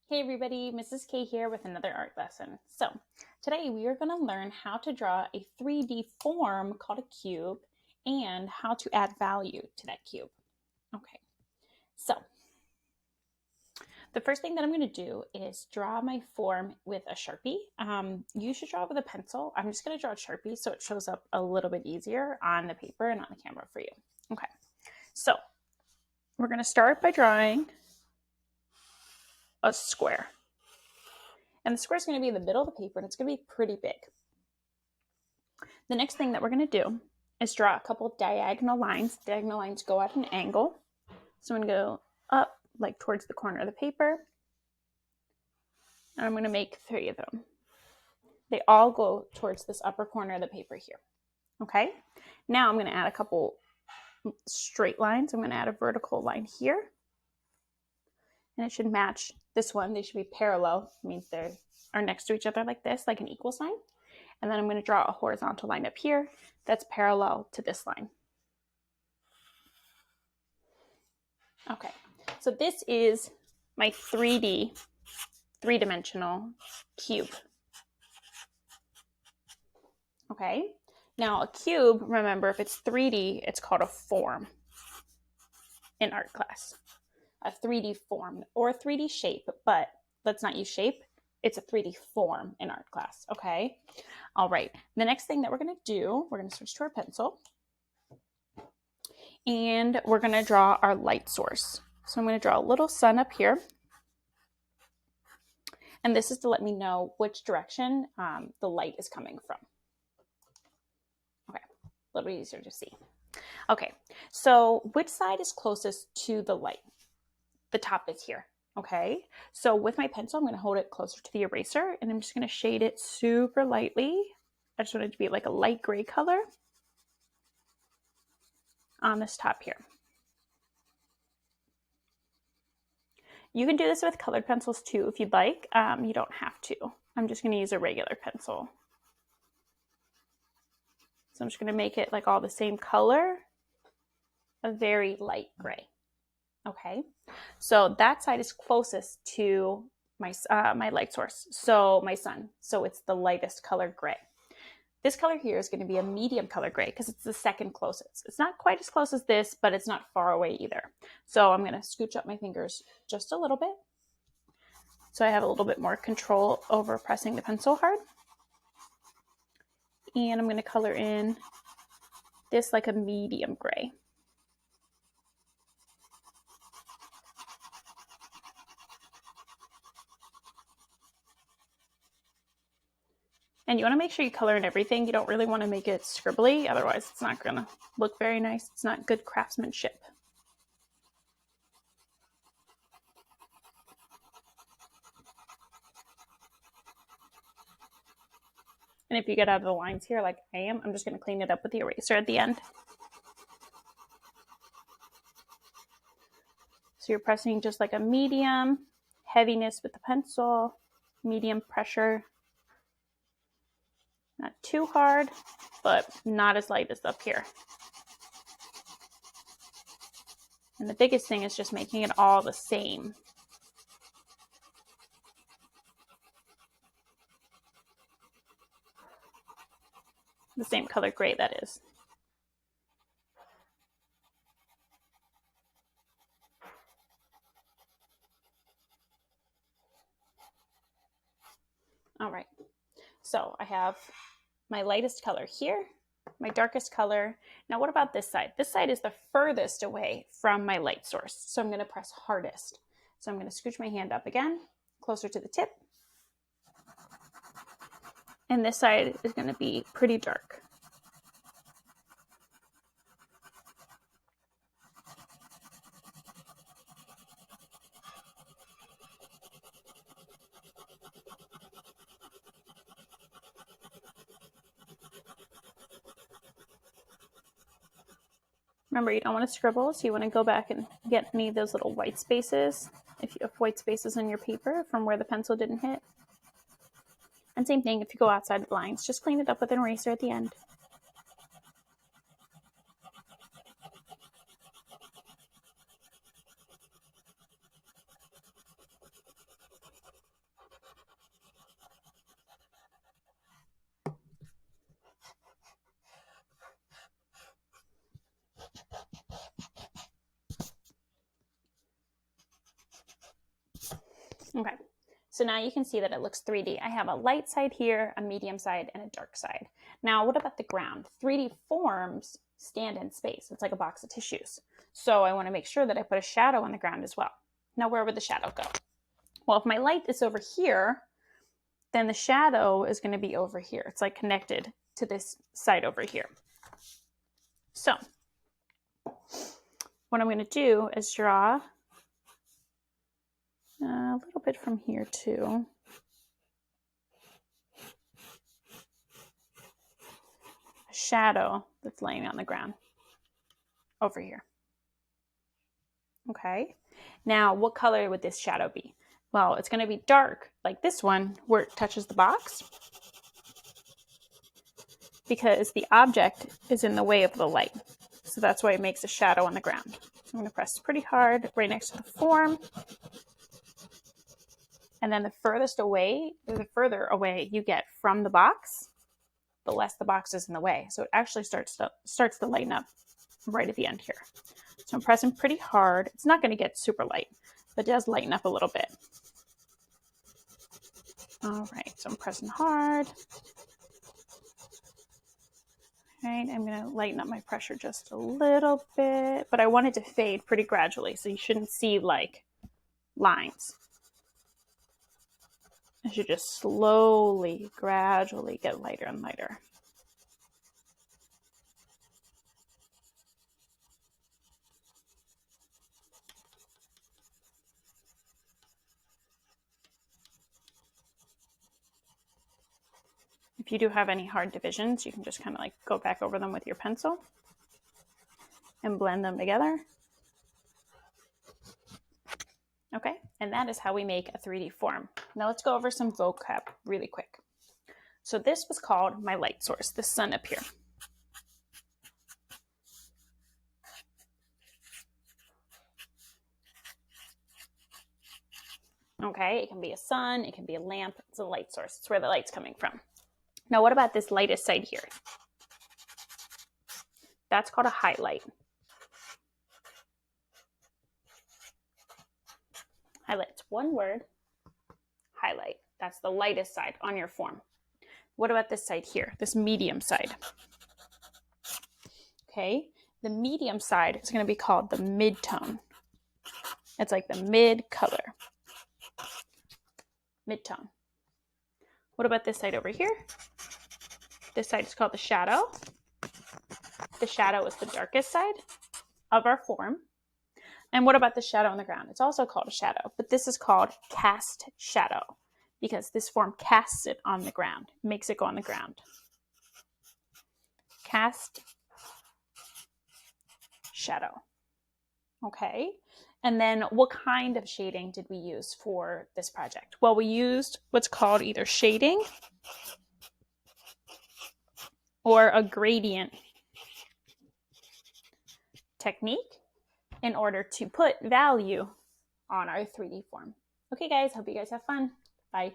Hey everybody, Mrs. K here with another art lesson. So today we are going to learn how to draw a 3D form called a cube and how to add value to that cube. Okay, so the first thing that I'm going to do is draw my form with a Sharpie. You should draw it with a pencil. I'm just going to draw a Sharpie so it shows up a little bit easier on the paper and on the camera for you. Okay, so we're going to start by drawing a square. And the square is going to be in the middle of the paper and it's going to be pretty big. The next thing that we're going to do is draw a couple of diagonal lines. Diagonal lines go at an angle. So I'm going to go up like towards the corner of the paper. And I'm going to make 3 of them. They all go towards this upper corner of the paper here. Okay. Now I'm going to add a couple straight lines. I'm going to add a vertical line here. And it should match this one. They should be parallel. It means they are next to each other like this, like an equal sign. And then I'm going to draw a horizontal line up here that's parallel to this line. Okay, so this is my 3-dimensional cube. Okay, now a cube, remember, if it's 3D, it's called a form in art class. A 3D form or a 3D shape, but let's not use shape. It's a 3D form in art class, okay? All right, the next thing that we're gonna do, we're gonna switch to our pencil and we're gonna draw our light source. So I'm gonna draw a little sun up here. And this is to let me know which direction the light is coming from. Okay, a little bit easier to see. Okay, so which side is closest to the light? The top is here. Okay, so with my pencil, I'm going to hold it closer to the eraser and I'm just going to shade it super lightly. I just want it to be like a light gray color on this top here. You can do this with colored pencils too if you'd like. You don't have to. I'm just going to use a regular pencil. So I'm just going to make it like all the same color, a very light gray. Okay, so that side is closest to my light source, so my sun. So it's the lightest color gray. This color here is going to be a medium color gray because it's the second closest. It's not quite as close as this, but it's not far away either. So I'm going to scooch up my fingers just a little bit so I have a little bit more control over pressing the pencil hard. And I'm going to color in this like a medium gray. And you want to make sure you color in everything. You don't really want to make it scribbly, otherwise it's not going to look very nice. It's not good craftsmanship. And if you get out of the lines here like I am, I'm just going to clean it up with the eraser at the end. So you're pressing just like a medium heaviness with the pencil, medium pressure. Not too hard, but not as light as up here. And the biggest thing is just making it all the same. The same color gray, that is. All right, so I have my lightest color here, my darkest color. Now what about this side? This side is the furthest away from my light source, so I'm going to press hardest. So I'm going to scooch my hand up again, closer to the tip. And this side is going to be pretty dark. Remember, you don't want to scribble, so you want to go back and get any of those little white spaces, if you have white spaces on your paper from where the pencil didn't hit. And same thing, if you go outside the lines, just clean it up with an eraser at the end. Okay, so now you can see that it looks 3D. I have a light side here, a medium side, and a dark side. Now, what about the ground? 3D forms stand in space. It's like a box of tissues. So I want to make sure that I put a shadow on the ground as well. Now, where would the shadow go? Well, if my light is over here, then the shadow is going to be over here. It's like connected to this side over here. So what I'm going to do is draw a little bit from here too. A shadow that's laying on the ground over here. Okay. Now, what color would this shadow be? Well, it's going to be dark, like this one, where it touches the box, because the object is in the way of the light. So that's why it makes a shadow on the ground. I'm going to press pretty hard right next to the form. And then the furthest away, or the further away you get from the box, the less the box is in the way. So it actually starts to lighten up right at the end here. So I'm pressing pretty hard. It's not going to get super light, but it does lighten up a little bit. All right, so I'm pressing hard. All right, I'm going to lighten up my pressure just a little bit, but I want it to fade pretty gradually, so you shouldn't see like lines. It should just slowly, gradually get lighter and lighter. If you do have any hard divisions, you can just kind of like go back over them with your pencil and blend them together. Okay, and that is how we make a 3D form. Now let's go over some vocab really quick. So this was called my light source, the sun up here. Okay, it can be a sun, it can be a lamp, it's a light source. It's where the light's coming from. Now what about this lightest side here? That's called a highlight. Highlight, it's one word, highlight. That's the lightest side on your form. What about this side here, this medium side? Okay, the medium side is going to be called the mid-tone. It's like the mid color. Mid-tone. What about this side over here? This side is called the shadow. The shadow is the darkest side of our form. And what about the shadow on the ground? It's also called a shadow, but this is called cast shadow because this form casts it on the ground, makes it go on the ground. Cast shadow. Okay. And then what kind of shading did we use for this project? Well, we used what's called either shading or a gradient technique in order to put value on our 3D form. Okay, guys, hope you guys have fun. Bye.